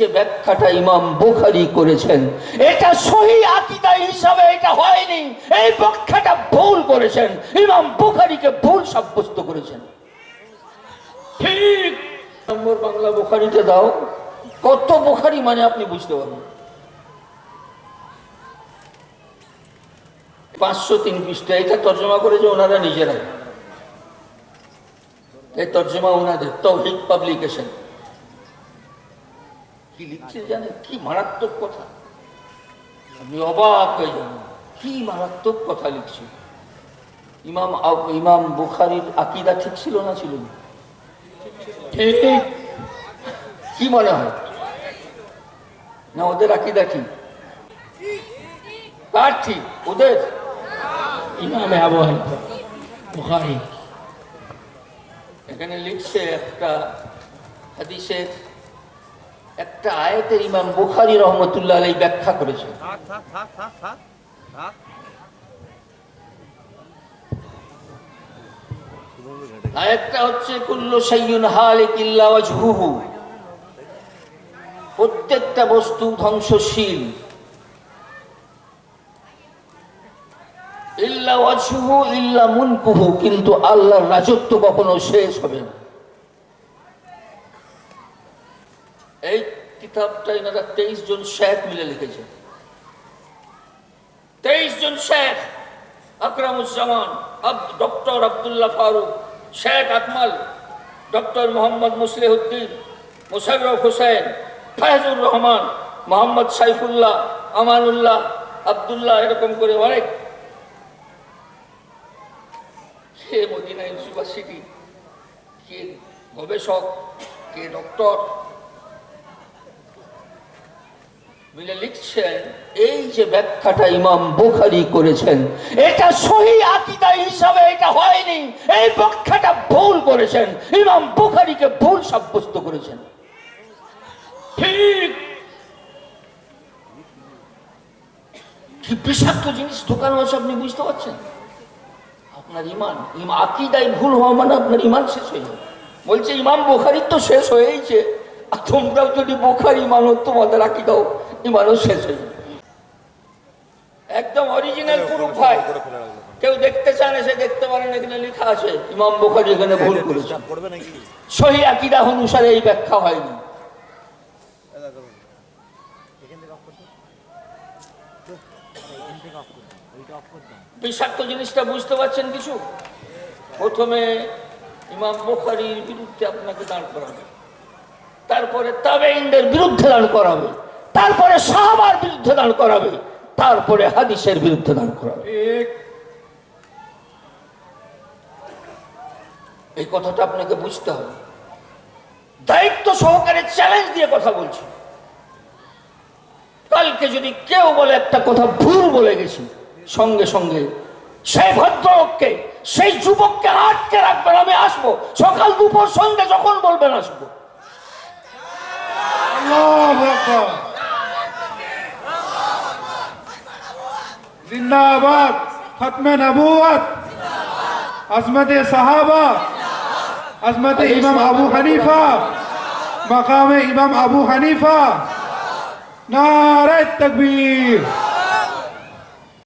যে ব্যাখ্যাটা ইমাম বুখারী করেছেন এটা সহি আকীদা হিসাবে এটা হয়নি। এই ব্যাখ্যাটা ভুল করেছেন, ইমাম বুখারীকে ভুল সাব্যস্ত করেছেন। ঠিক নম্বর বাংলা বুখারীতে দাও, কত বুখারী মানে আপনি বুঝতে পারবেন। 503 পৃষ্ঠা, এটা তর্জমা করেছে ওনারা নিজেরাই। এই তর্জমা ওনাদের তাওহীদ পাবলিকেশন। কি লিখছে জানেন? কি মারাত্মক কথা, আপনি অবাক হয়ে যাবেন। কি মারাত্মক কথা লিখছে। ইমাম বুখারীর আকীদা ঠিক ছিল না ছিল না? ঠিক। কি মনে হয়, না ওদের আকীদা ঠিক? কার ঠিক? ওদের? ইমাম আবু হানিফা বুখারী এখানে লিখছে একটা হাদিসের একটা আয়াতের ইমাম বুখারী রহমতুল্লাহ আলাইহি ব্যাখ্যা করেছে। আয়াতটা হচ্ছে কুল্লু শাইউন হালিক ইল্লা ওয়াজহুহু, প্রত্যেকটা বস্তু ধ্বংসশীল, ইল্লা ওয়াজহুহু ইল্লা মুলকুহু, কিন্তু আল্লাহর রাজত্ব কখনো শেষ হবে না। এই কিতাবটা এনারা 23 জন শেখ মিলে লিখেছেন। 23 জন শেখ, আকরামুজ্জামান, ডক্টর আব্দুল্লাহ ফারুক, শেখ আকমাল, ডক্টর মোহাম্মদ মুসলিহুদ্দিন, মুশাররফ হোসেন, ফায়জুর রহমান, মোহাম্মদ সাইফুল্লাহ, আমানুল্লাহ, আব্দুল্লাহ, এরকম করে অনেক। কে মদিনা ইউনিভার্সিটি, কে গবেষক, কে ডক্টর মিলে লিখছেন এই যে ব্যাখ্যাটা ইমাম বুখারী করেছেন এটা সহি আকীদা হিসাবে এটা হয়নি। এই ব্যাখ্যাটা ভুল করেছেন, ইমাম বুখারীকে ভুল সাব্যস্ত করেছেন। ঠিক। কি বিষাক্ত জিনিস ঢোকানো আছে আপনি বুঝতে পারছেন? আপনার ইমান আকীদায় ভুল হওয়া মানে আপনার ইমান শেষ হয়ে যাবে। বলছে ইমাম বুখারীর তো শেষ হয়েইছে, আর তোমরাও যদি বুখারী মানো তোমাদের আকীদাও ইমানও শেষ হয়ে যাবে। একদম অরিজিনাল প্রুফ ভাই, কেউ দেখতে চান এসে দেখতে পারেন, এখানে লেখা আছে ইমাম বুখারী এখানে ভুল করেছেন, সহি আকীদা অনুসারে এই ব্যাখ্যা হয়নি। বিষাক্ত জিনিসটা বুঝতে পারছেন কিছু? প্রথমে ইমাম বুখারীর বিরুদ্ধে আপনাকে দাঁড় করাবে, তারপরে তাবেঈনদের বিরুদ্ধে দাঁড় করাবে, তারপরে সাহাবার বিরুদ্ধে দাঁড় করাবে, তারপরে হাদিসের বিরুদ্ধে দাঁড় করাবে। এই কথাটা আপনাকে বুঝতে হবে। দায়িত্ব সহকারে চ্যালেঞ্জ দিয়ে কথা বলছি। কালকে যদি কেউ বলে একটা কথা ভুল বলে গেছি, সঙ্গে সঙ্গে সেই ভদ্রলোককে, সেই যুবককে আটকে রাখবেন। আমি আসবো সকাল দুপুর সন্ধ্যে, যখন বলবেন আসবো। जिंदाबाद खत्म नबूवत, अजमत सहाबा, अजमत इमाम अबू हनीफा, मकाम इमाम अबू हनीफा, नारे तकबीर।